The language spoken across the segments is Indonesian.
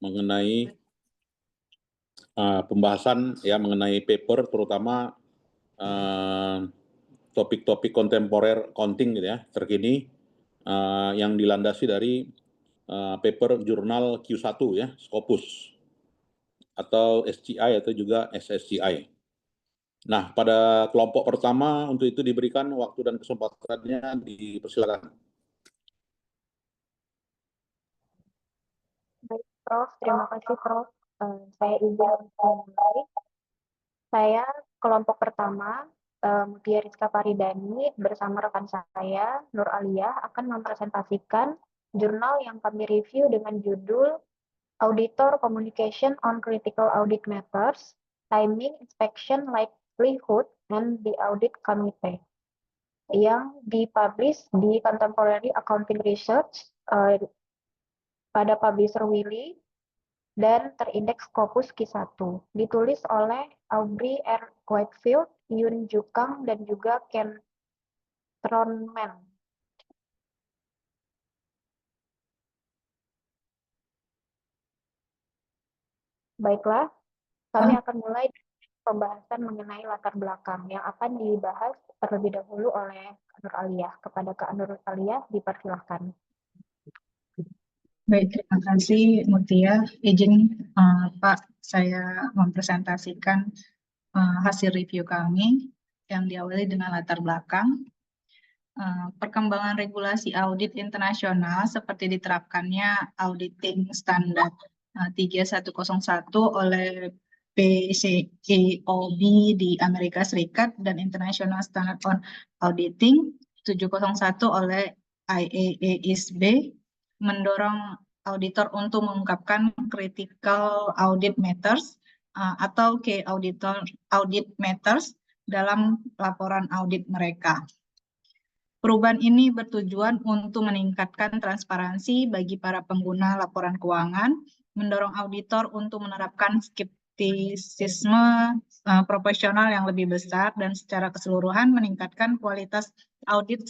mengenai pembahasan ya mengenai paper, terutama topik-topik kontemporer accounting gitu ya, terkini yang dilandasi dari paper jurnal Q1 ya, Scopus atau SCI atau juga SSCI. Nah, pada kelompok pertama untuk itu diberikan waktu dan kesempatannya, dipersilakan. Baik, Prof. Terima kasih, Prof. Saya izin memulai. Saya kelompok pertama, Mutia Rizka Faridani, bersama rekan saya, Nur Aliyah, akan mempresentasikan jurnal yang kami review dengan judul Auditor Communication on Critical Audit Matters, Timing, Inspection, Likelihood, and the Audit Committee, yang dipublish di Contemporary Accounting Research pada publisher Wiley dan terindeks Scopus Q1. Ditulis oleh Aubrey R. Whitefield, Yun Jukang, dan juga Ken Tronman. Baiklah, kami akan mulai pembahasan mengenai latar belakang yang akan dibahas terlebih dahulu oleh Nur Aliyah. Kepada Kak Nur Aliyah, dipersilahkan. Baik, terima kasih Mutia. Izin Pak, saya mempresentasikan hasil review kami yang diawali dengan latar belakang. Perkembangan regulasi audit internasional seperti diterapkannya Auditing Standard 3101 oleh PCAOB di Amerika Serikat dan International Standard on Auditing 701 oleh IAASB mendorong auditor untuk mengungkapkan critical audit matters atau key audit matters dalam laporan audit mereka. Perubahan ini bertujuan untuk meningkatkan transparansi bagi para pengguna laporan keuangan, mendorong auditor untuk menerapkan skeptisisme profesional yang lebih besar, dan secara keseluruhan meningkatkan kualitas audit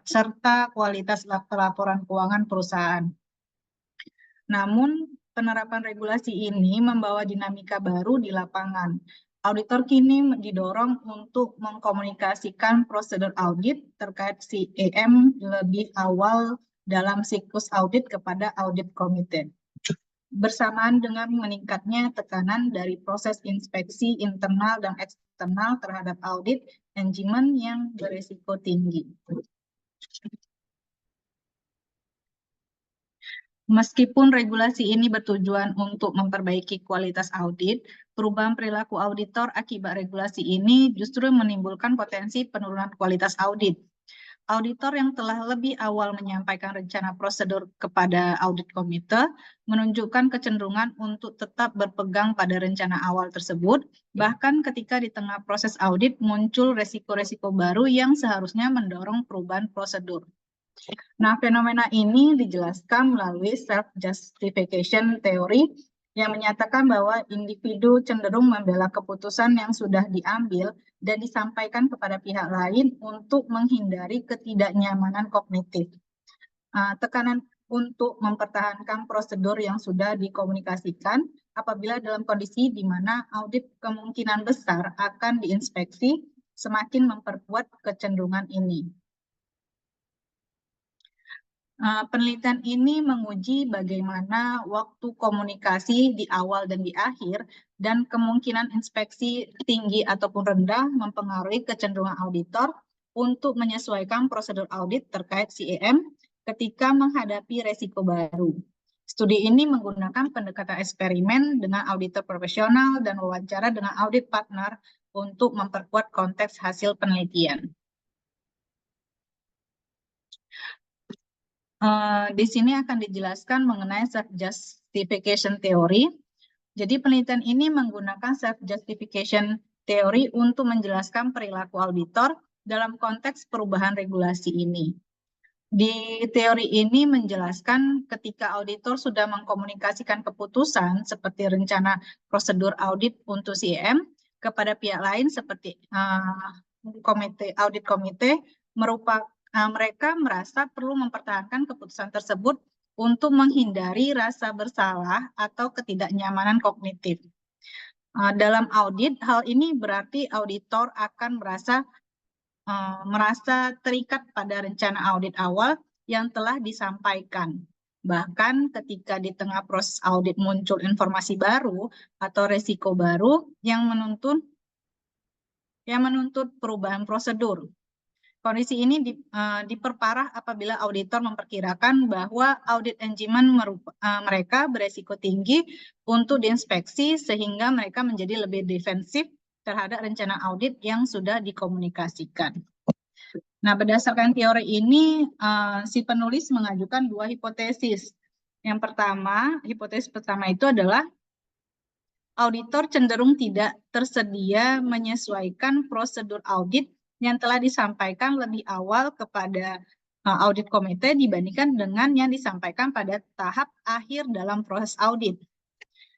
serta kualitas laporan keuangan perusahaan. Namun, penerapan regulasi ini membawa dinamika baru di lapangan. Auditor kini didorong untuk mengkomunikasikan prosedur audit terkait CAM lebih awal dalam siklus audit kepada audit komite. Bersamaan dengan meningkatnya tekanan dari proses inspeksi internal dan eksternal terhadap audit manajemen yang berisiko tinggi. Meskipun regulasi ini bertujuan untuk memperbaiki kualitas audit, perubahan perilaku auditor akibat regulasi ini justru menimbulkan potensi penurunan kualitas audit. Auditor yang telah lebih awal menyampaikan rencana prosedur kepada audit komite menunjukkan kecenderungan untuk tetap berpegang pada rencana awal tersebut, bahkan ketika di tengah proses audit muncul resiko-resiko baru yang seharusnya mendorong perubahan prosedur. Nah, fenomena ini dijelaskan melalui self-justification theory yang menyatakan bahwa individu cenderung membela keputusan yang sudah diambil dan disampaikan kepada pihak lain untuk menghindari ketidaknyamanan kognitif. Tekanan untuk mempertahankan prosedur yang sudah dikomunikasikan apabila dalam kondisi di mana audit kemungkinan besar akan diinspeksi semakin memperkuat kecenderungan ini. Penelitian ini menguji bagaimana waktu komunikasi di awal dan di akhir dan kemungkinan inspeksi tinggi ataupun rendah mempengaruhi kecenderungan auditor untuk menyesuaikan prosedur audit terkait CAM ketika menghadapi resiko baru. Studi ini menggunakan pendekatan eksperimen dengan auditor profesional dan wawancara dengan audit partner untuk memperkuat konteks hasil penelitian. Di sini akan dijelaskan mengenai self-justification theory. Jadi penelitian ini menggunakan self-justification theory untuk menjelaskan perilaku auditor dalam konteks perubahan regulasi ini. Di teori ini menjelaskan ketika auditor sudah mengkomunikasikan keputusan seperti rencana prosedur audit untuk CAM kepada pihak lain seperti audit komite, mereka merasa perlu mempertahankan keputusan tersebut untuk menghindari rasa bersalah atau ketidaknyamanan kognitif. Dalam audit, hal ini berarti auditor akan merasa terikat pada rencana audit awal yang telah disampaikan. Bahkan ketika di tengah proses audit muncul informasi baru atau resiko baru yang menuntut perubahan prosedur. Kondisi ini diperparah apabila auditor memperkirakan bahwa audit engagement mereka beresiko tinggi untuk diinspeksi sehingga mereka menjadi lebih defensif terhadap rencana audit yang sudah dikomunikasikan. Nah, berdasarkan teori ini, si penulis mengajukan dua hipotesis. Yang pertama, hipotesis pertama itu adalah auditor cenderung tidak tersedia menyesuaikan prosedur audit yang telah disampaikan lebih awal kepada audit komite dibandingkan dengan yang disampaikan pada tahap akhir dalam proses audit.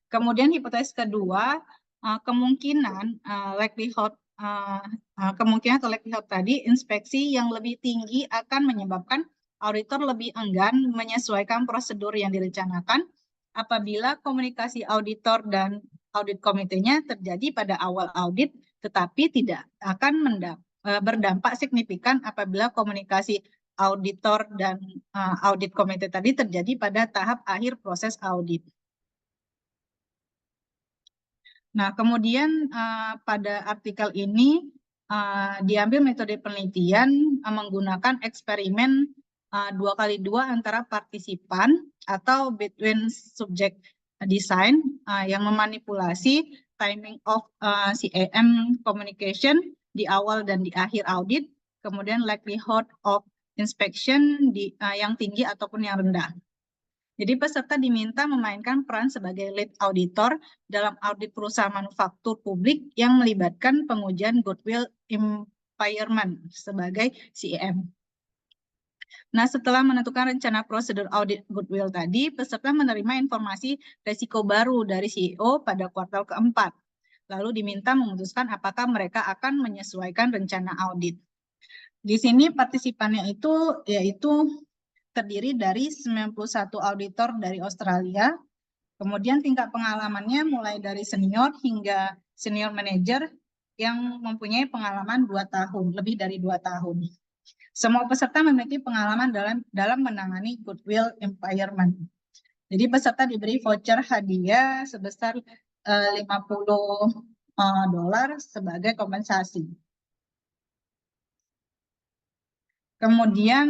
Kemudian hipotesis kedua, kemungkinan likelihood tadi inspeksi yang lebih tinggi akan menyebabkan auditor lebih enggan menyesuaikan prosedur yang direncanakan apabila komunikasi auditor dan audit komitenya terjadi pada awal audit, tetapi tidak akan berdampak signifikan apabila komunikasi auditor dan audit komite tadi terjadi pada tahap akhir proses audit. Nah, kemudian pada artikel ini diambil metode penelitian menggunakan eksperimen 2x2 antara partisipan atau between subject design yang memanipulasi timing of CAM communication di awal dan di akhir audit, kemudian likelihood of inspection yang tinggi ataupun yang rendah. Jadi peserta diminta memainkan peran sebagai lead auditor dalam audit perusahaan manufaktur publik yang melibatkan pengujian goodwill impairment sebagai CAM. Nah, setelah menentukan rencana prosedur audit goodwill tadi, peserta menerima informasi resiko baru dari CEO pada kuartal keempat. Lalu diminta memutuskan apakah mereka akan menyesuaikan rencana audit. Di sini partisipannya itu yaitu terdiri dari 91 auditor dari Australia, kemudian tingkat pengalamannya mulai dari senior hingga senior manager yang mempunyai pengalaman 2 tahun, lebih dari 2 tahun. Semua peserta memiliki pengalaman dalam menangani goodwill impairment. Jadi peserta diberi voucher hadiah sebesar $50 sebagai kompensasi. Kemudian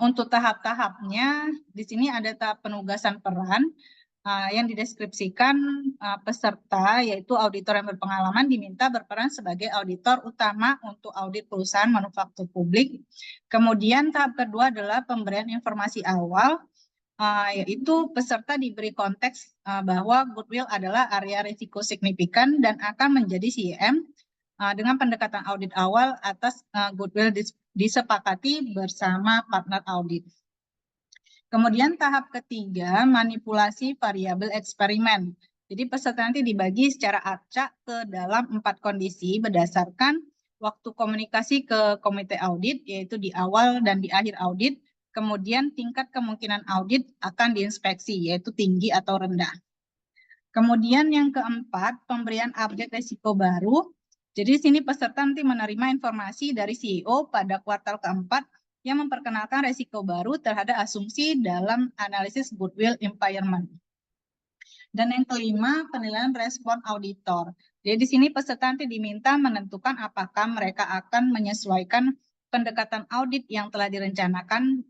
untuk tahap-tahapnya, di sini ada tahap penugasan peran yang dideskripsikan peserta, yaitu auditor yang berpengalaman diminta berperan sebagai auditor utama untuk audit perusahaan manufaktur publik. Kemudian tahap kedua adalah pemberian informasi awal, yaitu peserta diberi konteks bahwa goodwill adalah area risiko signifikan dan akan menjadi CAM dengan pendekatan audit awal atas goodwill disepakati bersama partner audit. Kemudian tahap ketiga, manipulasi variabel eksperimen. Jadi peserta nanti dibagi secara acak ke dalam 4 kondisi berdasarkan waktu komunikasi ke komite audit, yaitu di awal dan di akhir audit. Kemudian tingkat kemungkinan audit akan diinspeksi, yaitu tinggi atau rendah. Kemudian yang keempat, pemberian update risiko baru. Jadi sini peserta nanti menerima informasi dari CEO pada kuartal keempat yang memperkenalkan risiko baru terhadap asumsi dalam analisis goodwill impairment. Dan yang kelima, penilaian respon auditor. Jadi di sini peserta nanti diminta menentukan apakah mereka akan menyesuaikan pendekatan audit yang telah direncanakan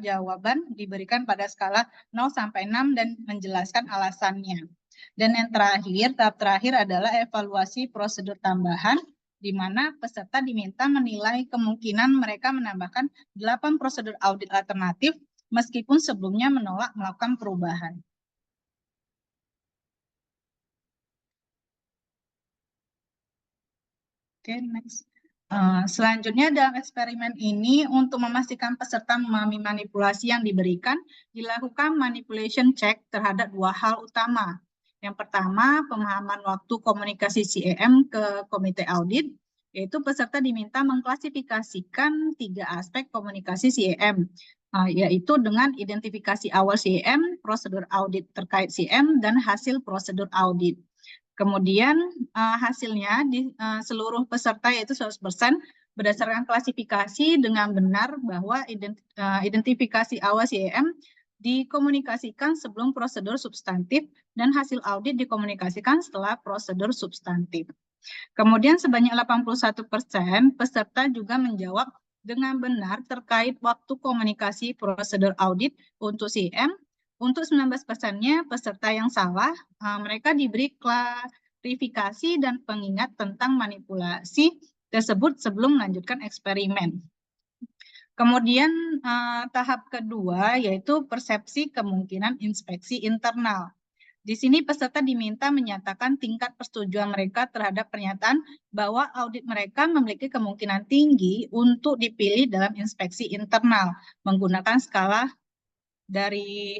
jawaban diberikan pada skala 0 sampai 6 dan menjelaskan alasannya. Dan yang terakhir, tahap terakhir adalah evaluasi prosedur tambahan, di mana peserta diminta menilai kemungkinan mereka menambahkan 8 prosedur audit alternatif meskipun sebelumnya menolak melakukan perubahan. Oke, next. Selanjutnya dalam eksperimen ini untuk memastikan peserta memahami manipulasi yang diberikan, dilakukan manipulation check terhadap 2 hal utama. Yang pertama, pemahaman waktu komunikasi CAM ke komite audit, yaitu peserta diminta mengklasifikasikan 3 aspek komunikasi CAM, yaitu dengan identifikasi awal CM, prosedur audit terkait CM, dan hasil prosedur audit. Kemudian hasilnya di seluruh peserta yaitu 100% berdasarkan klasifikasi dengan benar bahwa identifikasi awal CM dikomunikasikan sebelum prosedur substantif dan hasil audit dikomunikasikan setelah prosedur substantif. Kemudian sebanyak 81% peserta juga menjawab dengan benar terkait waktu komunikasi prosedur audit untuk CM. Untuk 19%-nya peserta yang salah, mereka diberi klarifikasi dan pengingat tentang manipulasi tersebut sebelum melanjutkan eksperimen. Kemudian tahap kedua yaitu persepsi kemungkinan inspeksi internal. Di sini peserta diminta menyatakan tingkat persetujuan mereka terhadap pernyataan bahwa audit mereka memiliki kemungkinan tinggi untuk dipilih dalam inspeksi internal menggunakan skala dari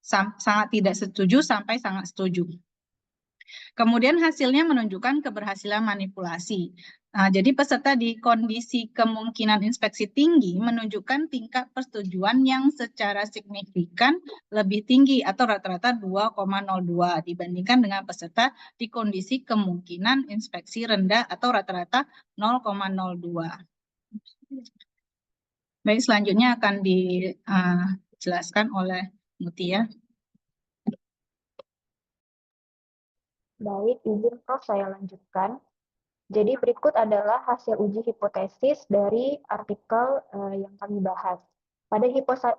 sangat tidak setuju sampai sangat setuju. Kemudian hasilnya menunjukkan keberhasilan manipulasi. Jadi peserta di kondisi kemungkinan inspeksi tinggi menunjukkan tingkat persetujuan yang secara signifikan lebih tinggi atau rata-rata 2,02 dibandingkan dengan peserta di kondisi kemungkinan inspeksi rendah atau rata-rata 0,02. Baik, selanjutnya akan dijelaskan oleh Mutia. Baik, izin Prof, saya lanjutkan. Jadi berikut adalah hasil uji hipotesis dari artikel yang kami bahas. Pada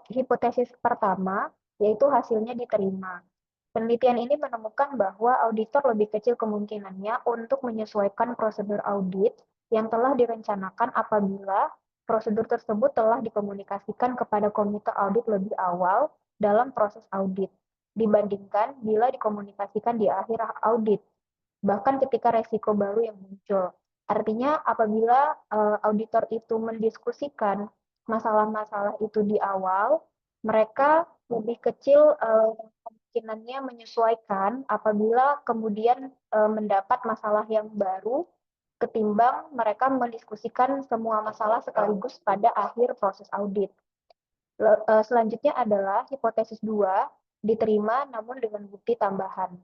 hipotesis pertama, yaitu hasilnya diterima. Penelitian ini menemukan bahwa auditor lebih kecil kemungkinannya untuk menyesuaikan prosedur audit yang telah direncanakan apabila prosedur tersebut telah dikomunikasikan kepada komite audit lebih awal dalam proses audit, dibandingkan bila dikomunikasikan di akhir audit, bahkan ketika resiko baru yang muncul. Artinya apabila auditor itu mendiskusikan masalah-masalah itu di awal, mereka lebih kecil kemungkinannya menyesuaikan apabila kemudian mendapat masalah yang baru ketimbang mereka mendiskusikan semua masalah sekaligus pada akhir proses audit. Selanjutnya adalah hipotesis 2, diterima namun dengan bukti tambahan.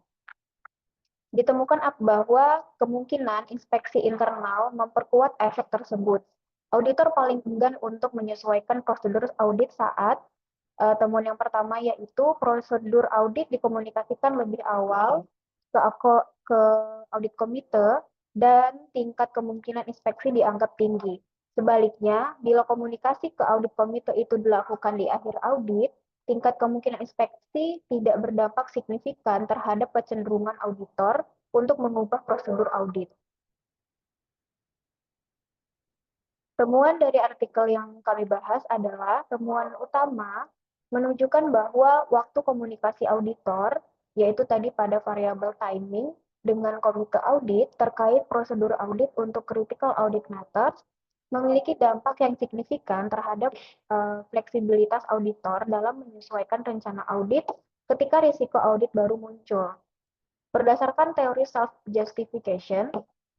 Ditemukan bahwa kemungkinan inspeksi internal memperkuat efek tersebut. Auditor paling enggan untuk menyesuaikan prosedur audit saat temuan yang pertama yaitu prosedur audit dikomunikasikan lebih awal ke audit komite dan tingkat kemungkinan inspeksi dianggap tinggi. Sebaliknya, bila komunikasi ke audit komite itu dilakukan di akhir audit, tingkat kemungkinan inspeksi tidak berdampak signifikan terhadap kecenderungan auditor untuk mengubah prosedur audit. Temuan dari artikel yang kami bahas adalah temuan utama menunjukkan bahwa waktu komunikasi auditor, yaitu tadi pada variabel timing, dengan komite audit terkait prosedur audit untuk critical audit matters, memiliki dampak yang signifikan terhadap fleksibilitas auditor dalam menyesuaikan rencana audit ketika risiko audit baru muncul. Berdasarkan teori self-justification,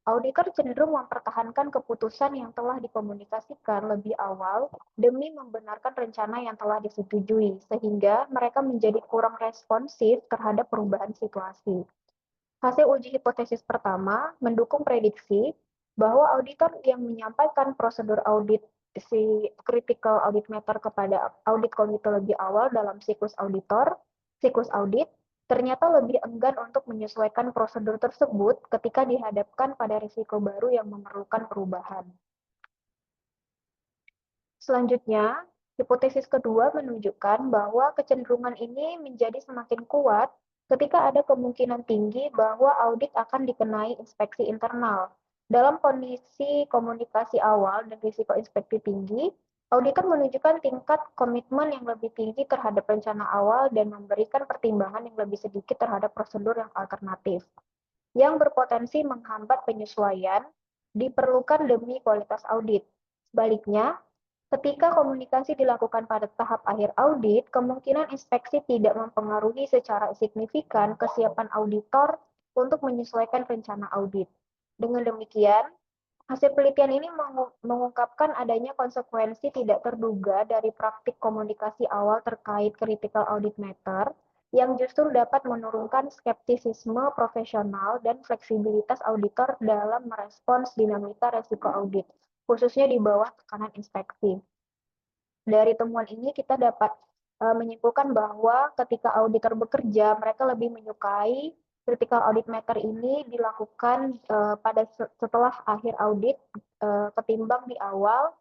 auditor cenderung mempertahankan keputusan yang telah dikomunikasikan lebih awal demi membenarkan rencana yang telah disetujui, sehingga mereka menjadi kurang responsif terhadap perubahan situasi. Hasil uji hipotesis pertama mendukung prediksi bahwa auditor yang menyampaikan prosedur audit si critical audit matter kepada audit komite lebih awal dalam siklus audit, ternyata lebih enggan untuk menyesuaikan prosedur tersebut ketika dihadapkan pada risiko baru yang memerlukan perubahan. Selanjutnya, hipotesis kedua menunjukkan bahwa kecenderungan ini menjadi semakin kuat ketika ada kemungkinan tinggi bahwa audit akan dikenai inspeksi internal. Dalam kondisi komunikasi awal dan risiko inspeksi tinggi, auditor menunjukkan tingkat komitmen yang lebih tinggi terhadap rencana awal dan memberikan pertimbangan yang lebih sedikit terhadap prosedur yang alternatif, yang berpotensi menghambat penyesuaian diperlukan demi kualitas audit. Sebaliknya, ketika komunikasi dilakukan pada tahap akhir audit, kemungkinan inspeksi tidak mempengaruhi secara signifikan kesiapan auditor untuk menyesuaikan rencana audit. Dengan demikian, Hasil penelitian ini mengungkapkan adanya konsekuensi tidak terduga dari praktik komunikasi awal terkait critical audit matter yang justru dapat menurunkan skeptisisme profesional dan fleksibilitas auditor dalam merespons dinamika resiko audit, khususnya di bawah tekanan inspeksi. Dari temuan ini kita dapat menyimpulkan bahwa ketika auditor bekerja, mereka lebih menyukai critical audit matter ini dilakukan setelah akhir audit ketimbang di awal,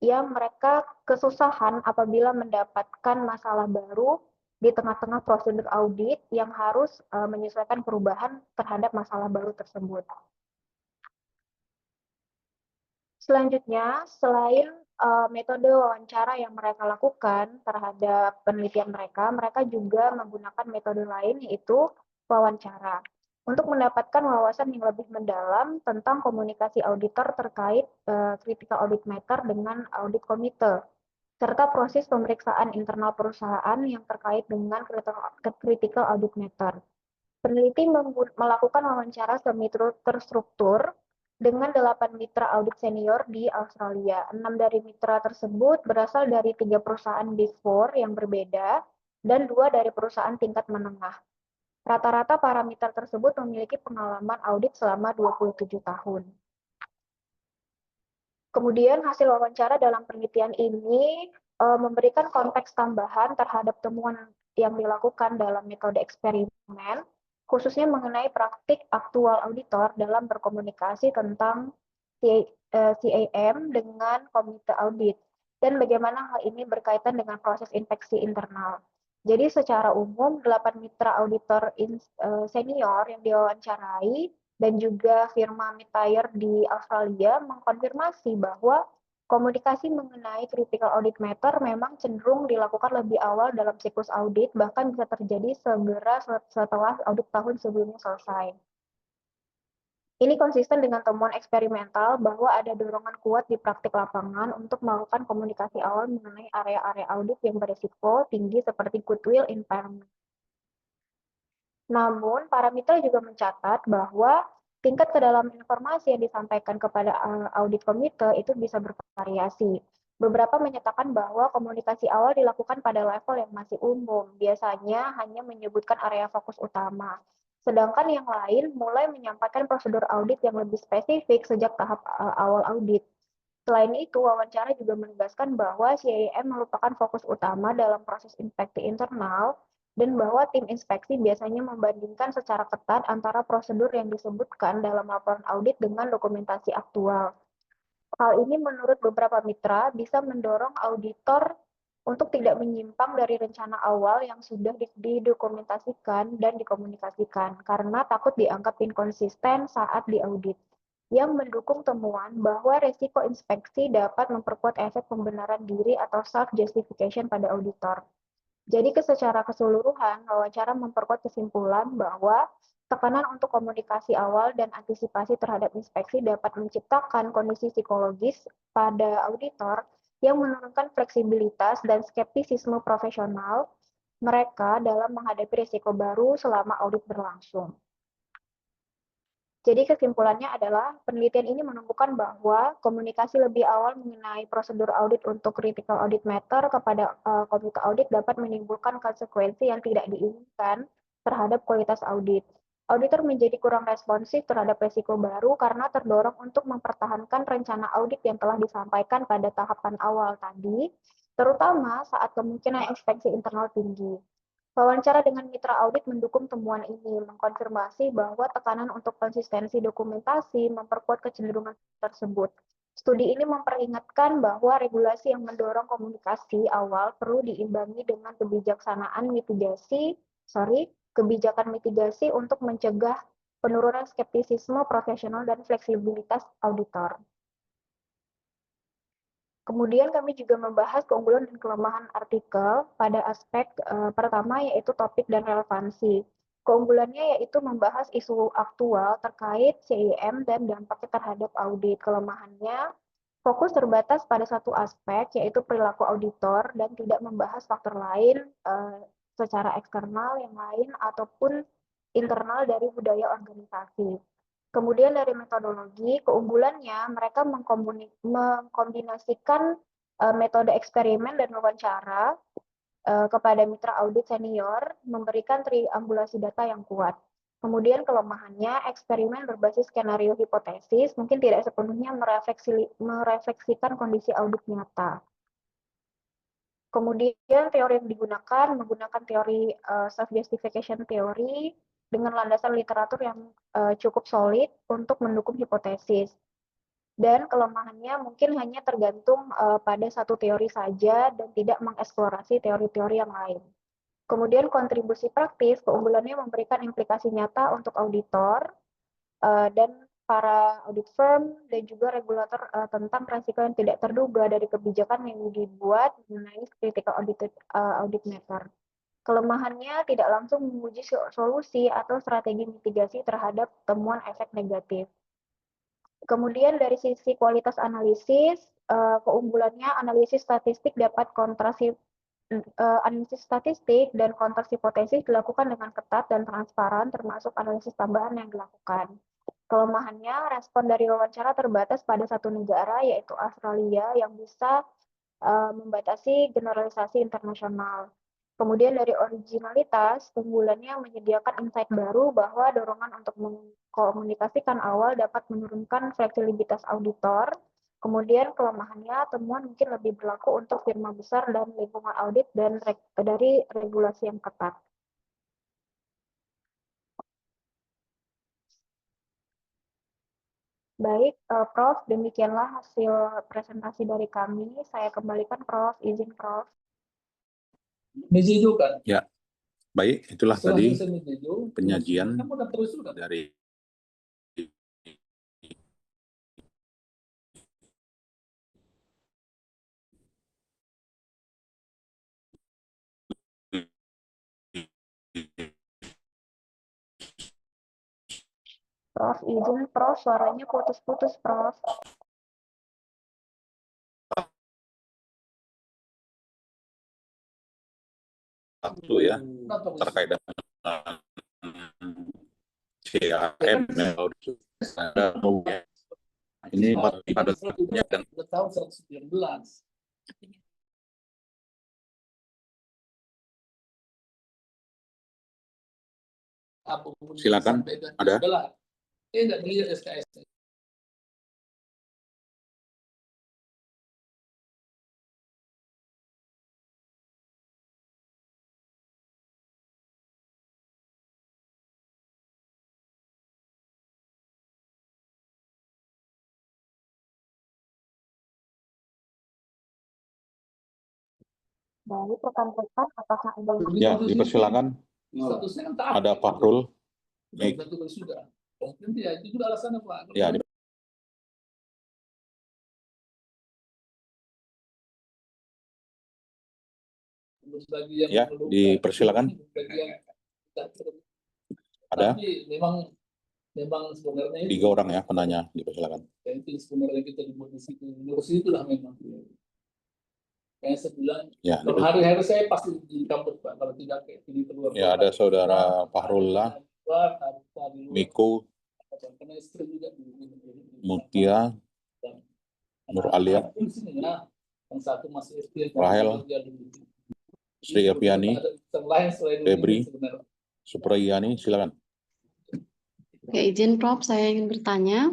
yang mereka kesusahan apabila mendapatkan masalah baru di tengah-tengah prosedur audit yang harus menyesuaikan perubahan terhadap masalah baru tersebut. Selanjutnya, selain metode wawancara yang mereka lakukan terhadap penelitian mereka, mereka juga menggunakan metode lain yaitu wawancara untuk mendapatkan wawasan yang lebih mendalam tentang komunikasi auditor terkait critical audit matter dengan audit komite, serta proses pemeriksaan internal perusahaan yang terkait dengan critical audit matter. Peneliti melakukan wawancara semi terstruktur dengan 8 mitra audit senior di Australia. 6 dari mitra tersebut berasal dari 3 perusahaan Big Four yang berbeda dan 2 dari perusahaan tingkat menengah. Rata-rata para mitra tersebut memiliki pengalaman audit selama 27 tahun. Kemudian hasil wawancara dalam penelitian ini memberikan konteks tambahan terhadap temuan yang dilakukan dalam metode eksperimen, khususnya mengenai praktik aktual auditor dalam berkomunikasi tentang CAM dengan komite audit, dan bagaimana hal ini berkaitan dengan proses inspeksi internal. Jadi secara umum, 8 mitra auditor senior yang diwawancarai dan juga firma Mid-Tier di Australia mengkonfirmasi bahwa komunikasi mengenai critical audit matter memang cenderung dilakukan lebih awal dalam siklus audit, bahkan bisa terjadi segera setelah audit tahun sebelumnya selesai. Ini konsisten dengan temuan eksperimental bahwa ada dorongan kuat di praktik lapangan untuk melakukan komunikasi awal mengenai area-area audit yang berisiko tinggi seperti goodwill impairment. Namun, para mitra juga mencatat bahwa tingkat kedalaman informasi yang disampaikan kepada audit komite itu bisa bervariasi. Beberapa menyatakan bahwa komunikasi awal dilakukan pada level yang masih umum, biasanya hanya menyebutkan area fokus utama. Sedangkan yang lain mulai menyampaikan prosedur audit yang lebih spesifik sejak tahap awal audit. Selain itu, wawancara juga menegaskan bahwa CAM merupakan fokus utama dalam proses inspeksi internal dan bahwa tim inspeksi biasanya membandingkan secara ketat antara prosedur yang disebutkan dalam laporan audit dengan dokumentasi aktual. Hal ini menurut beberapa mitra bisa mendorong auditor untuk tidak menyimpang dari rencana awal yang sudah didokumentasikan dan dikomunikasikan karena takut dianggap inkonsisten saat diaudit, yang mendukung temuan bahwa resiko inspeksi dapat memperkuat efek pembenaran diri atau self-justification pada auditor. Jadi secara keseluruhan, wawancara memperkuat kesimpulan bahwa tekanan untuk komunikasi awal dan antisipasi terhadap inspeksi dapat menciptakan kondisi psikologis pada auditor yang menurunkan fleksibilitas dan skeptisisme profesional mereka dalam menghadapi risiko baru selama audit berlangsung. Jadi kesimpulannya adalah penelitian ini menemukan bahwa komunikasi lebih awal mengenai prosedur audit untuk critical audit matter kepada komite audit dapat menimbulkan konsekuensi yang tidak diinginkan terhadap kualitas audit. Auditor menjadi kurang responsif terhadap risiko baru karena terdorong untuk mempertahankan rencana audit yang telah disampaikan pada tahapan awal tadi, terutama saat kemungkinan inspeksi internal tinggi. Wawancara dengan mitra audit mendukung temuan ini, mengkonfirmasi bahwa tekanan untuk konsistensi dokumentasi memperkuat kecenderungan tersebut. Studi ini memperingatkan bahwa regulasi yang mendorong komunikasi awal perlu diimbangi dengan kebijakan mitigasi untuk mencegah penurunan skeptisisme profesional dan fleksibilitas auditor. Kemudian kami juga membahas keunggulan dan kelemahan artikel pada aspek pertama yaitu topik dan relevansi. Keunggulannya yaitu membahas isu aktual terkait CAM dan dampaknya terhadap audit. Kelemahannya fokus terbatas pada satu aspek yaitu perilaku auditor dan tidak membahas faktor lain secara eksternal yang lain ataupun internal dari budaya organisasi. Kemudian dari metodologi, keunggulannya mereka mengkombinasikan metode eksperimen dan wawancara kepada mitra audit senior, memberikan triangulasi data yang kuat. Kemudian kelemahannya, eksperimen berbasis skenario hipotesis mungkin tidak sepenuhnya merefleksikan kondisi audit nyata. Kemudian teori yang digunakan menggunakan teori self-justification theory dengan landasan literatur yang cukup solid untuk mendukung hipotesis. Dan kelemahannya mungkin hanya tergantung pada satu teori saja dan tidak mengeksplorasi teori-teori yang lain. Kemudian kontribusi praktis, keunggulannya memberikan implikasi nyata untuk auditor dan para audit firm dan juga regulator tentang resiko yang tidak terduga dari kebijakan yang dibuat mengenai critical audit matter. Kelemahannya tidak langsung menguji solusi atau strategi mitigasi terhadap temuan efek negatif. Kemudian dari sisi kualitas analisis, keunggulannya analisis statistik dan kontras hipotesis dilakukan dengan ketat dan transparan, termasuk analisis tambahan yang dilakukan. Kelemahannya, respon dari wawancara terbatas pada satu negara, yaitu Australia, yang bisa membatasi generalisasi internasional. Kemudian dari originalitas, keunggulannya menyediakan insight baru bahwa dorongan untuk mengkomunikasikan awal dapat menurunkan fleksibilitas auditor. Kemudian kelemahannya, temuan mungkin lebih berlaku untuk firma besar dan lingkungan audit dan dari regulasi yang ketat. Baik, Prof, demikianlah hasil presentasi dari kami. Saya kembalikan, Prof. Izin, Prof. Kan? Ya, baik. Itulah tadi penyajian dari Prof, izin, Prof, suaranya putus-putus, Prof. satu ya, terkait dengan CAM, ini pada dan tahun 1919. Silakan, ada? Tidak dilihat SKS. Baik, rekan-rekan, apakah ada yang Ya, dipersilakan. Ada Fahrul. Baik. Itu juga alasannya, Pak. Ya, ya, dipersilakan. Ada? Tapi memang sebenarnya 3 orang ya penanya, dipersilakan. itu sebenarnya kita dibuat di situ. Ngurus itulah memang. Kayak saya bilang, Ya, kalau hari-hari saya pasti di kampus, Pak. Kalau tidak kayak ini keluar. Ya, ada saudara Fahrullah, Miko, Mutia, Nur Alia, Rahel, Sri Epiani, Febri, Supriyani, silakan. Oke, izin Prof, saya ingin bertanya.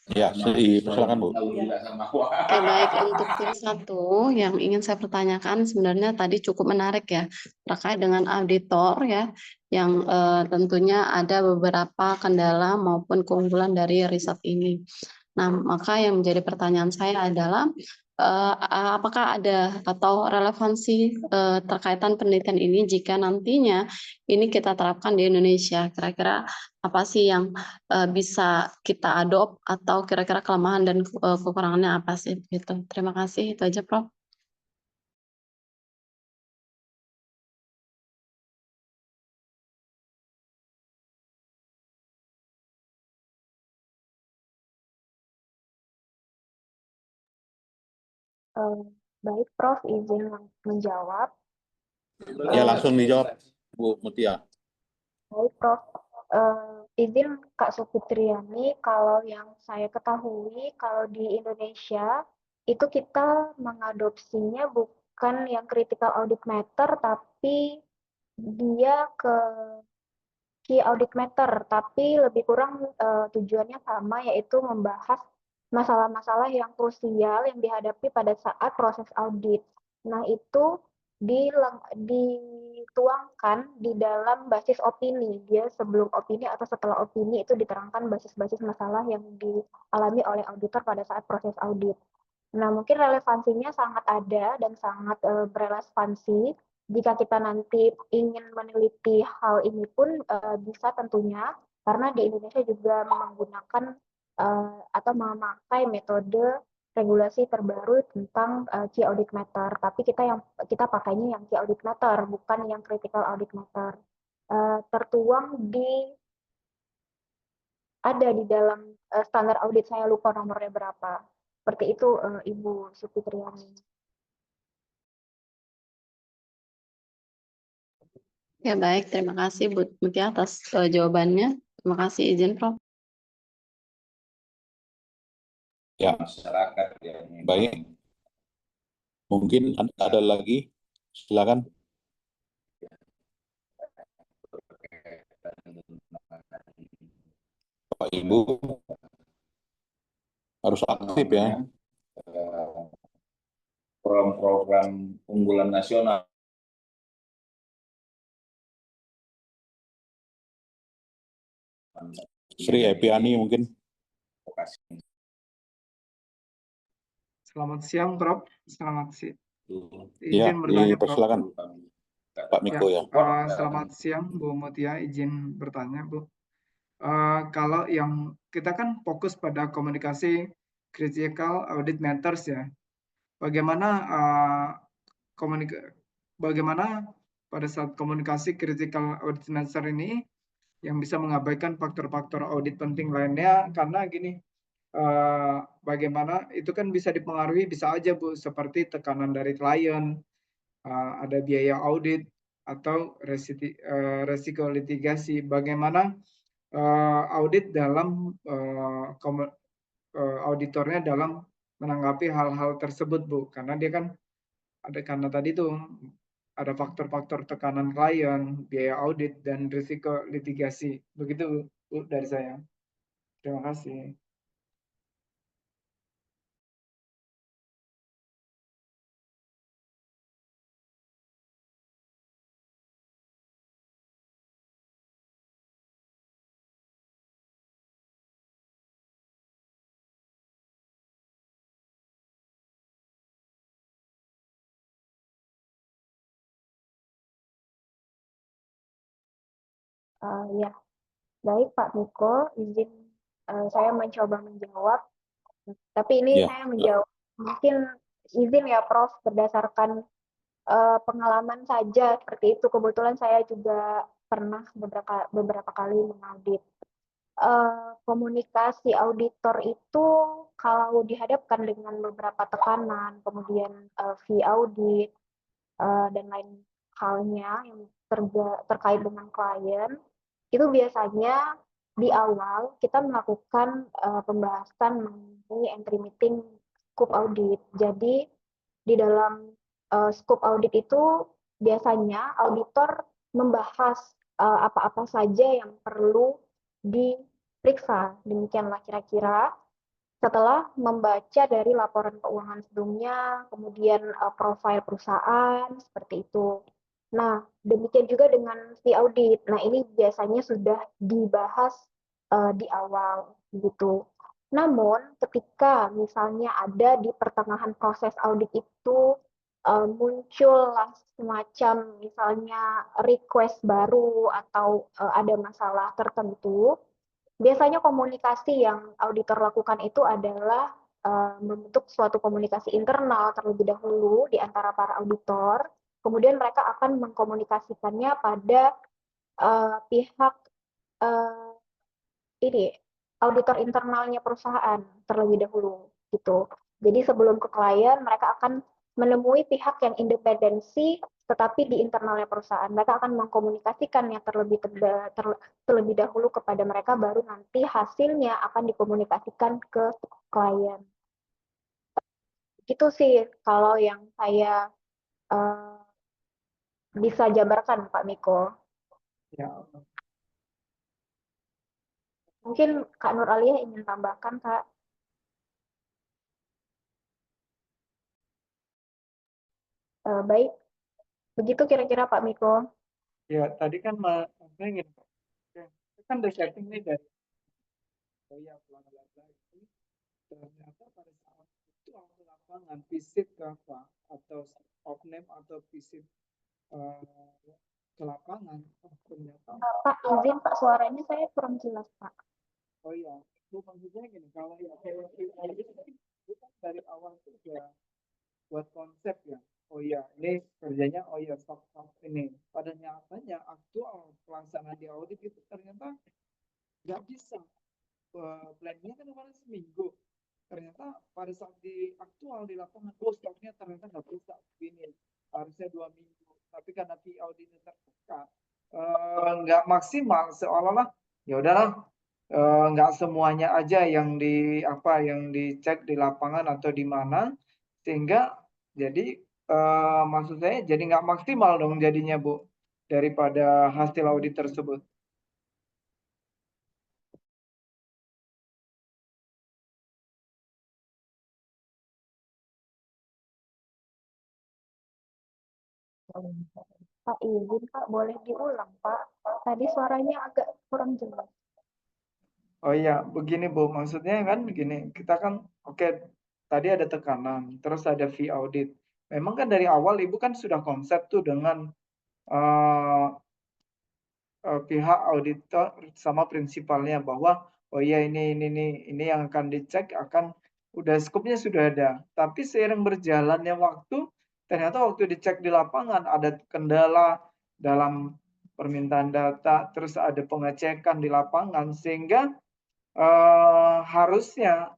Ya, silakan Bu. Oke, baik. Untuk tim 1 yang ingin saya pertanyakan sebenarnya tadi cukup menarik ya, terkait dengan auditor ya, yang tentunya ada beberapa kendala maupun keunggulan dari riset ini. Nah, maka yang menjadi pertanyaan saya adalah apakah ada atau relevansi terkaitan penelitian ini jika nantinya ini kita terapkan di Indonesia? Kira-kira apa sih yang bisa kita adopt atau kira-kira kelemahan dan kekurangannya apa sih? Gitu. Terima kasih. Itu aja, Prof. baik, Prof, izin menjawab. Ya, langsung dijawab Bu Mutia. Baik, Prof. izin Kak Sufitriani, kalau yang saya ketahui, kalau di Indonesia itu kita mengadopsinya bukan yang critical audit matter, tapi dia ke key audit matter, tapi lebih kurang tujuannya sama, yaitu membahas masalah-masalah yang krusial yang dihadapi pada saat proses audit. Nah, itu dituangkan di dalam basis opini. Dia sebelum opini atau setelah opini itu diterangkan basis-basis masalah yang dialami oleh auditor pada saat proses audit. Nah, mungkin relevansinya sangat ada dan sangat berrelevansi jika kita nanti ingin meneliti hal ini pun bisa tentunya, karena di Indonesia juga menggunakan atau memakai metode regulasi terbaru tentang key audit matter. Tapi kita pakainya yang key audit matter, bukan yang critical audit matter. Tertuang ada di dalam standar audit, saya lupa nomornya berapa. Seperti itu, Ibu Sufitriani. Ya baik, terima kasih Bu Mutia atas jawabannya. Terima kasih, izin Prof. Ya, masyarakat yang baik. Mungkin ada lagi, silakan. Bapak Ibu harus aktif ya. program-program unggulan nasional. Sri Epiani mungkin. Selamat siang, Prof. Selamat siang. Ya, Izin bertanya, Prof. dipersilakan Pak Miko ya. Selamat siang, Bu Mutia. Izin bertanya, Bu. Kalau yang kita kan fokus pada komunikasi critical audit matters ya. Bagaimana pada saat komunikasi critical audit matter ini yang bisa mengabaikan faktor-faktor audit penting lainnya, karena gini, bagaimana itu kan bisa dipengaruhi, bisa aja Bu, seperti tekanan dari klien, ada biaya audit atau resiko litigasi. Bagaimana audit dalam auditornya dalam menanggapi hal-hal tersebut, Bu, karena dia kan karena tadi tuh ada faktor-faktor tekanan klien, biaya audit, dan risiko litigasi. Begitu, Bu, dari saya. Terima kasih. Ya, baik Pak Miko, izin saya mencoba menjawab. Tapi ini saya menjawab mungkin izin ya Prof, berdasarkan pengalaman saja seperti itu. Kebetulan saya juga pernah beberapa kali mengaudit. Komunikasi auditor itu kalau dihadapkan dengan beberapa tekanan, kemudian fee audit dan lain halnya yang terkait dengan klien, itu biasanya di awal kita melakukan pembahasan mengenai entry meeting scope audit. Jadi di dalam scope audit itu biasanya auditor membahas apa-apa saja yang perlu diperiksa. Demikianlah kira-kira setelah membaca dari laporan keuangan sebelumnya, kemudian profil perusahaan, seperti itu. Nah, demikian juga dengan fee audit. Nah, ini biasanya sudah dibahas di awal, gitu. Namun, ketika misalnya ada di pertengahan proses audit itu muncullah semacam misalnya request baru atau ada masalah tertentu, biasanya komunikasi yang auditor lakukan itu adalah membentuk suatu komunikasi internal terlebih dahulu di antara para auditor, kemudian mereka akan mengkomunikasikannya pada pihak auditor internalnya perusahaan terlebih dahulu, gitu. Jadi sebelum ke klien, mereka akan menemui pihak yang independensi tetapi di internalnya perusahaan. Mereka akan mengkomunikasikannya terlebih dahulu kepada mereka, baru nanti hasilnya akan dikomunikasikan ke klien. Gitu sih kalau yang saya bisa jabarkan, Pak Miko. Ya, Mungkin Kak Nur Alia ingin tambahkan, Kak. Baik, begitu kira-kira Pak Miko. ya tadi kan saya ingin, itu kan the setting nih dari ya pelanggan itu, ternyata pada saat itu aku lapangan visit ke apa atau off-name atau visit ke lapangan, ternyata Pak, izin Pak, suaranya saya kurang jelas, Pak. oh iya, itu maksudnya gini, kalau yang bukan dari awal itu udah buat konsep ya. Oh iya, ini kerjanya, oh iya, stop ini. Pada nyatanya aktual pelaksanaan di audit itu ternyata nggak bisa. Plannya kan kemarin seminggu. Ternyata pada saat di aktual di lapangan, stoknya ternyata nggak bisa begini. Harusnya 2 minggu. Tapi karena fee auditnya terbuka, nggak maksimal, seolah-olah ya udahlah, nggak semuanya aja yang dicek di lapangan atau di mana, sehingga jadi maksud saya jadi nggak maksimal dong jadinya Bu daripada hasil audit tersebut. Pak, izin Pak, boleh diulang Pak. Tadi suaranya agak kurang jelas. Oh iya, begini Bu, maksudnya kan begini, kita kan oke, tadi ada tekanan, terus ada fee audit. Memang kan dari awal Ibu kan sudah konsep tuh dengan pihak auditor sama prinsipalnya bahwa oh iya ini yang akan dicek akan udah skopnya sudah ada. Tapi seiring berjalannya waktu, ternyata waktu dicek di lapangan ada kendala dalam permintaan data, terus ada pengecekan di lapangan sehingga harusnya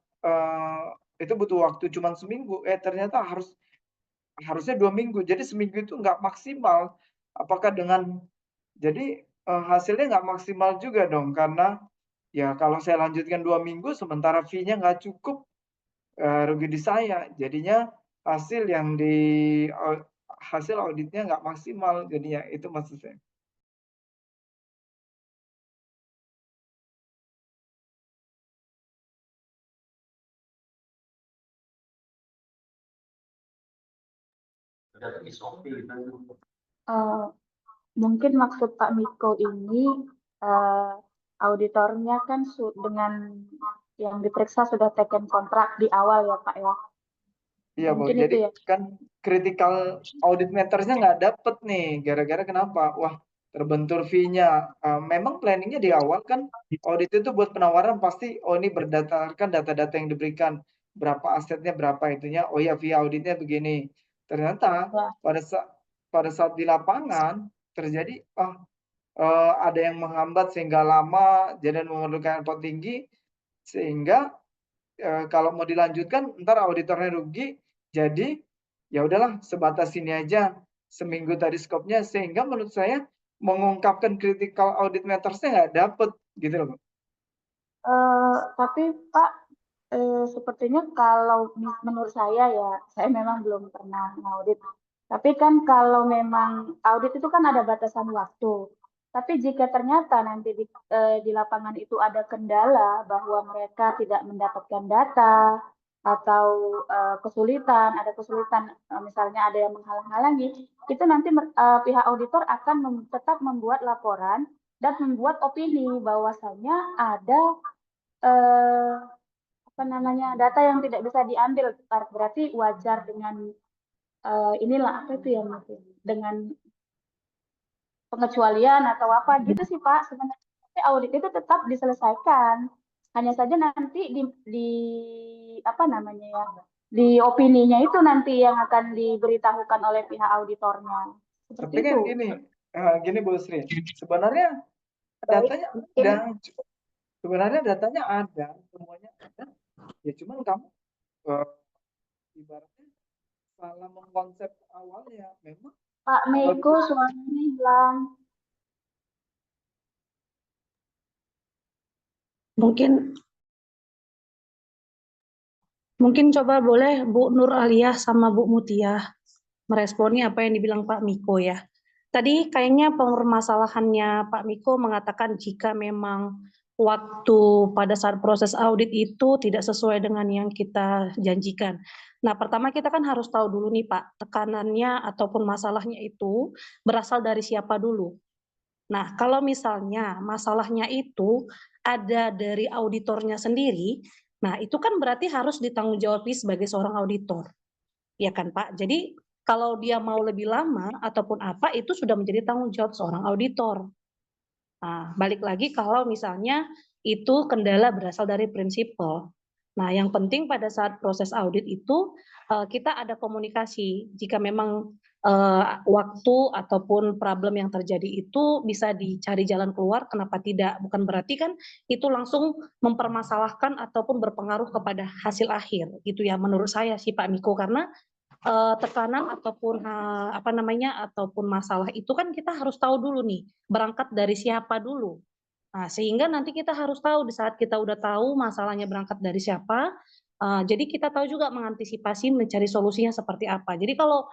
itu butuh waktu cuma seminggu, ternyata harusnya 2 minggu. Jadi seminggu itu nggak maksimal. Apakah dengan jadi hasilnya nggak maksimal juga dong, karena ya kalau saya lanjutkan 2 minggu sementara fee-nya nggak cukup, rugi di saya. Jadinya hasil yang hasil auditnya nggak maksimal jadinya, itu maksud saya. Mungkin maksud Pak Miko ini auditornya kan dengan yang diperiksa sudah taken kontrak di awal ya Pak ya. Iya Bu, Mungkin jadi itu ya. kan critical audit matters-nya nggak dapet nih, gara-gara kenapa? Wah, terbentur fee-nya. Memang planningnya di awal kan audit itu buat penawaran pasti, oh ini berdasarkan data-data yang diberikan, berapa asetnya, berapa itunya, oh ya fee auditnya begini. Ternyata Ya. pada saat di lapangan terjadi, ada yang menghambat sehingga lama, jadi memerlukan effort tinggi, sehingga kalau mau dilanjutkan ntar auditornya rugi, jadi ya udahlah sebatas ini aja seminggu tadi skopnya, sehingga menurut saya mengungkapkan critical audit matters-nya nggak dapet gitu loh. Tapi Pak, sepertinya kalau menurut saya ya, saya memang belum pernah ngaudit. Tapi kan kalau memang audit itu kan ada batasan waktu. Tapi jika ternyata nanti di lapangan itu ada kendala bahwa mereka tidak mendapatkan data atau ada kesulitan, misalnya ada yang menghalang-halangi, itu nanti pihak auditor akan tetap membuat laporan dan membuat opini bahwasanya ada data yang tidak bisa diambil, berarti wajar dengan dengan pengecualian atau apa gitu sih Pak. Sebenarnya audit itu tetap diselesaikan, hanya saja nanti di opininya itu nanti yang akan diberitahukan oleh pihak auditornya. Seperti Tapi kan itu. gini Bu Sri, sebenarnya datanya ada, semuanya ada, ya cuman kamu ibaratnya salah mengkonsep awalnya. Memang Pak Miko suaranya hilang. Mungkin coba boleh Bu Nur Aliyah sama Bu Mutia meresponi apa yang dibilang Pak Miko ya. Tadi kayaknya permasalahannya Pak Miko mengatakan jika memang waktu pada saat proses audit itu tidak sesuai dengan yang kita janjikan. Nah, pertama kita kan harus tahu dulu nih Pak, tekanannya ataupun masalahnya itu berasal dari siapa dulu. Nah, kalau misalnya masalahnya itu ada dari auditornya sendiri, nah itu kan berarti harus ditanggungjawabkan sebagai seorang auditor. Ya kan Pak? Jadi kalau dia mau lebih lama ataupun apa itu sudah menjadi tanggung jawab seorang auditor. Nah, balik lagi kalau misalnya itu kendala berasal dari prinsipal. Nah, yang penting pada saat proses audit itu kita ada komunikasi. Jika memang waktu ataupun problem yang terjadi itu bisa dicari jalan keluar, kenapa tidak? Bukan berarti kan itu langsung mempermasalahkan ataupun berpengaruh kepada hasil akhir, gitu ya. Menurut saya sih Pak Miko, karena tekanan ataupun ataupun masalah itu kan kita harus tahu dulu nih berangkat dari siapa dulu. Nah, sehingga nanti kita harus tahu di saat kita udah tahu masalahnya berangkat dari siapa, jadi kita tahu juga mengantisipasi mencari solusinya seperti apa. Jadi kalau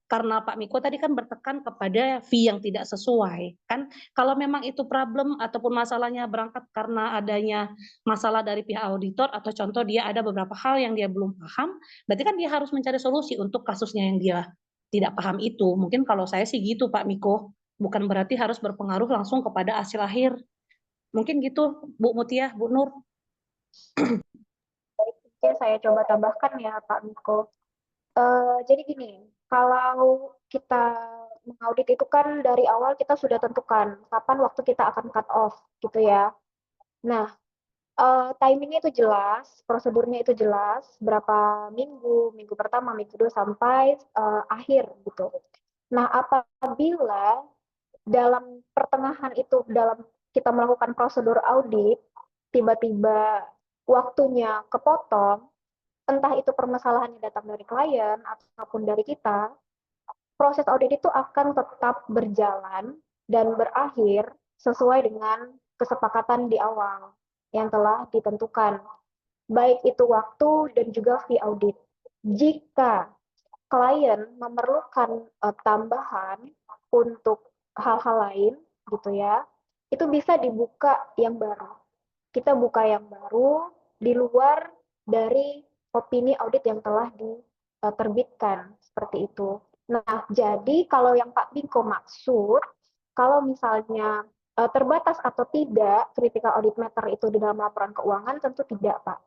karena Pak Miko tadi kan bertekan kepada fee yang tidak sesuai, kan kalau memang itu problem ataupun masalahnya berangkat karena adanya masalah dari pihak auditor atau contoh dia ada beberapa hal yang dia belum paham, berarti kan dia harus mencari solusi untuk kasusnya yang dia tidak paham itu. Mungkin kalau saya sih gitu Pak Miko, bukan berarti harus berpengaruh langsung kepada hasil akhir. Mungkin gitu Bu Mutia, Bu Nur. Oke, saya coba tambahkan ya Pak Miko. Jadi gini, kalau kita mengaudit itu kan dari awal kita sudah tentukan kapan waktu kita akan cut off gitu ya. Nah, timingnya itu jelas, prosedurnya itu jelas, berapa minggu, minggu pertama, minggu kedua sampai akhir gitu. Nah, apabila dalam pertengahan itu, dalam kita melakukan prosedur audit, tiba-tiba waktunya kepotong, entah itu permasalahannya datang dari klien ataupun dari kita, proses audit itu akan tetap berjalan dan berakhir sesuai dengan kesepakatan di awal yang telah ditentukan, baik itu waktu dan juga fee audit. Jika klien memerlukan tambahan untuk hal-hal lain, gitu ya, itu bisa dibuka yang baru. Kita buka yang baru di luar dari opini audit yang telah diterbitkan, seperti itu. Nah, jadi kalau yang Pak Miko maksud, kalau misalnya terbatas atau tidak critical audit matter itu di dalam laporan keuangan, tentu tidak, Pak.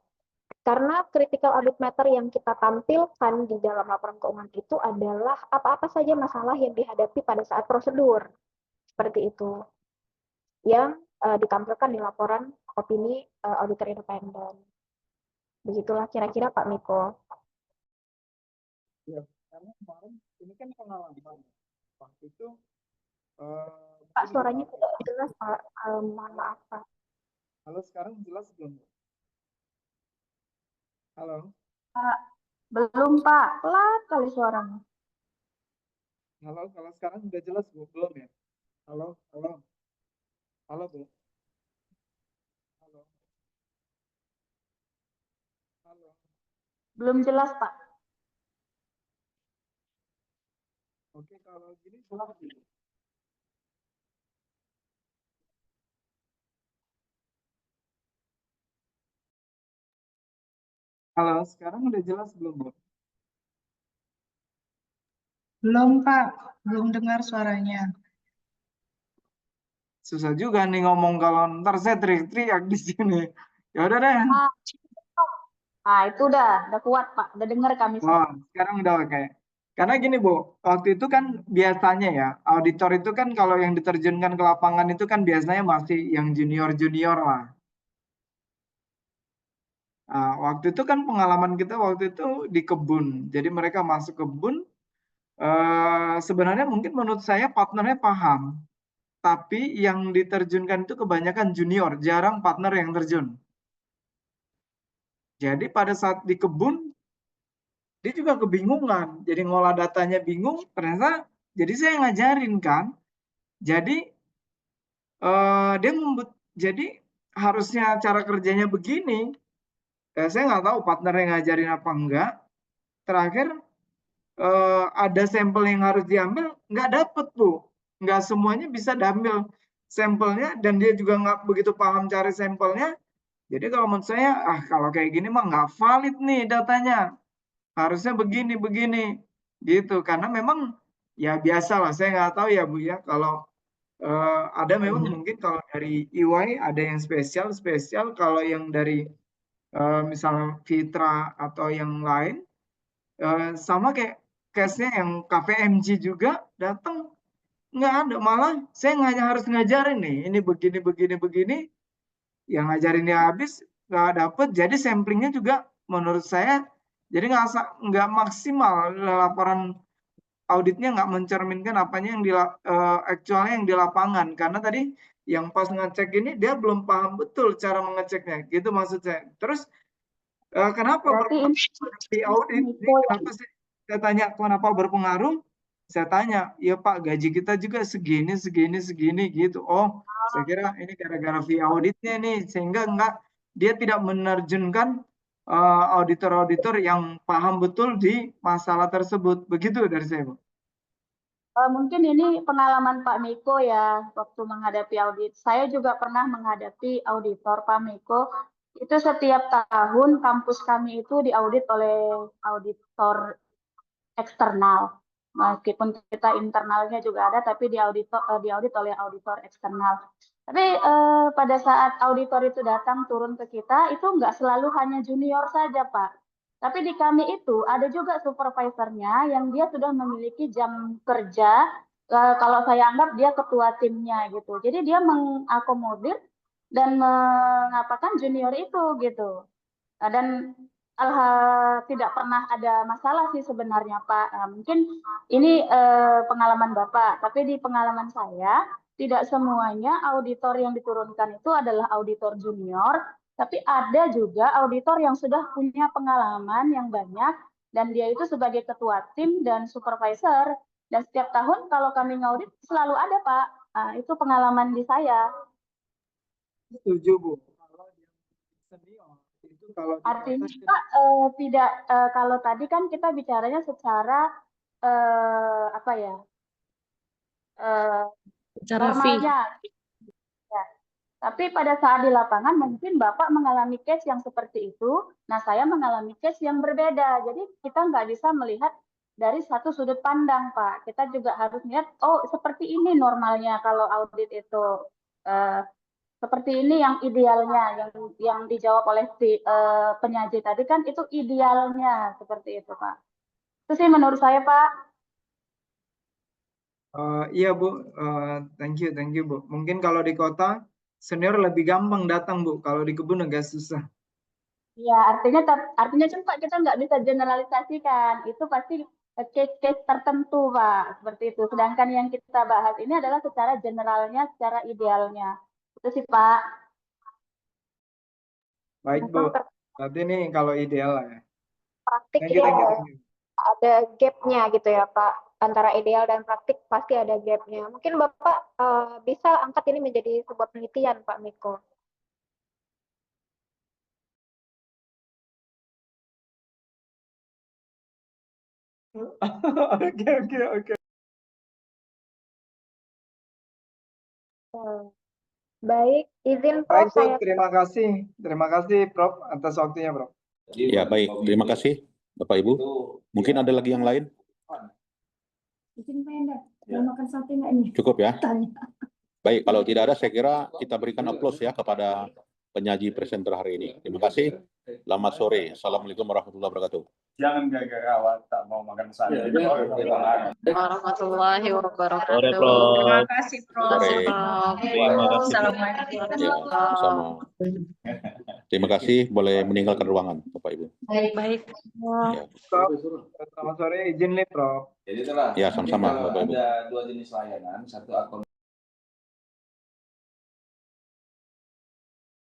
Karena critical audit matter yang kita tampilkan di dalam laporan keuangan itu adalah apa-apa saja masalah yang dihadapi pada saat prosedur. Seperti itu. Yang ditampilkan di laporan opini auditor independen. Begitulah kira-kira Pak Miko. Ya, karena kemarin ini kan pengalaman. Waktu itu Pak, suaranya tidak jelas, Pak. Mohon maaf, Pak. halo, sekarang jelas belum? Halo, Pak, belum, Pak. Pelan kali suaranya. halo, kalau sekarang udah jelas Bu? Belum ya? Halo, halo, halo Bu? Halo, halo. Belum jelas, Pak. Oke, kalau gini jelas Bu. Halo, sekarang udah jelas belum Bu? Belum, Pak. Belum dengar suaranya. Susah juga nih ngomong kalau ntar saya teriak-teriak di sini. Ya udah deh. Nah, itu udah kuat, Pak. Udah dengar kami. Oh, sekarang udah oke. Karena gini Bu, waktu itu kan biasanya ya, auditor itu kan kalau yang diterjunkan ke lapangan itu kan biasanya masih yang junior-junior lah. Nah, waktu itu kan pengalaman kita waktu itu di kebun. Jadi mereka masuk kebun, sebenarnya mungkin menurut saya partnernya paham. Tapi yang diterjunkan itu kebanyakan junior, jarang partner yang terjun. Jadi pada saat di kebun, dia juga kebingungan. Jadi ngolah datanya bingung, ternyata Jadi saya ngajarin kan. Jadi dia jadi harusnya cara kerjanya begini. Saya nggak tahu partner yang ngajarin apa enggak. Terakhir ada sampel yang harus diambil, nggak dapet Bu. Nggak semuanya bisa diambil sampelnya, dan dia juga nggak begitu paham cari sampelnya. Jadi kalau menurut saya, kalau kayak gini mah nggak valid nih datanya. Harusnya begini, gitu. Karena memang ya biasa lah, saya nggak tahu ya Bu ya, kalau ada memang mungkin kalau dari EY ada yang spesial, kalau yang dari misalnya Fitra atau yang lain, sama kayak case-nya yang KPMG juga datang, nggak ada, malah saya harus ngajarin nih, ini begini, yang ngajarin dia habis nggak dapet, jadi samplingnya juga menurut saya jadi nggak maksimal, laporan auditnya nggak mencerminkan apanya yang actualnya yang di lapangan, karena tadi yang pas ngecek ini dia belum paham betul cara mengeceknya, gitu maksud saya. Terus kenapa berpengaruh di audit? Kenapa saya tanya kenapa berpengaruh? Saya tanya, ya Pak, gaji kita juga segini gitu. Oh, saya kira ini gara-gara fee auditnya nih, sehingga dia tidak menerjunkan auditor-auditor yang paham betul di masalah tersebut. Begitu dari saya, Bu. Mungkin ini pengalaman Pak Miko ya, waktu menghadapi audit. Saya juga pernah menghadapi auditor, Pak Miko. Itu setiap tahun kampus kami itu diaudit oleh auditor eksternal. Meskipun kita internalnya juga ada, tapi diaudit oleh auditor eksternal. Tapi pada saat auditor itu datang turun ke kita, itu nggak selalu hanya junior saja, Pak. Tapi di kami itu ada juga supervisornya yang dia sudah memiliki jam kerja. Kalau saya anggap dia ketua timnya gitu. Jadi dia mengakomodir dan mengapakan junior itu gitu. Dan tidak pernah ada masalah sih sebenarnya Pak. Mungkin ini pengalaman Bapak, tapi di pengalaman saya tidak semuanya auditor yang diturunkan itu adalah auditor junior, tapi ada juga auditor yang sudah punya pengalaman yang banyak dan dia itu sebagai ketua tim dan supervisor, dan setiap tahun kalau kami ngaudit selalu ada Pak. Itu pengalaman di saya. Setuju Bu. Kalau yang senior itu kalau Artinya Pak tidak kalau tadi kan kita bicaranya secara apa ya normalnya, ya. Tapi pada saat di lapangan mungkin Bapak mengalami case yang seperti itu, nah saya mengalami case yang berbeda. Jadi kita nggak bisa melihat dari satu sudut pandang Pak. Kita juga harus lihat, oh seperti ini normalnya kalau audit itu. Seperti ini yang idealnya, yang dijawab oleh si penyaji tadi kan itu idealnya seperti itu Pak. Itu sih menurut saya Pak. Iya Bu, thank you Bu. Mungkin kalau di kota senior lebih gampang datang Bu, kalau di kebun agak susah. Iya, artinya kan Pak kita nggak bisa generalisasikan, itu pasti case-case tertentu Pak, seperti itu. Sedangkan yang kita bahas ini adalah secara generalnya, secara idealnya. Itu sih Pak. Baik Bu, berarti ini kalau ideal lah ya. Praktik Thank you. Ada gap-nya gitu ya Pak, antara ideal dan praktik pasti ada gap-nya. Mungkin Bapak bisa angkat ini menjadi sebuah penelitian Pak Miko. Oke. Baik, izin Baik Prof. Bu, terima kasih Prof atas waktunya Prof. Ya baik, terima kasih Bapak Ibu. Mungkin ada lagi yang lain? Izin pendek, mau makan sate nggak nih? Cukup ya? Baik, kalau tidak ada saya kira kita berikan aplaus ya kepada penyaji presenter hari ini. Terima kasih. Selamat sore. Assalamualaikum warahmatullahi wabarakatuh. Jangan gara-gara awak tak mau makan sate. Warahmatullahi wabarakatuh. Sore, Prof. Terima kasih Prof. Sore. Terima kasih. Assalamualaikum. Ya, sama. Terima kasih. Boleh meninggalkan ruangan, Bapak Ibu. Baik. Ya, Selamat sore, izin nih Prof. Jadi itulah. Ya, sama-sama, Bapak Ibu. Ada dua jenis layanan, satu akun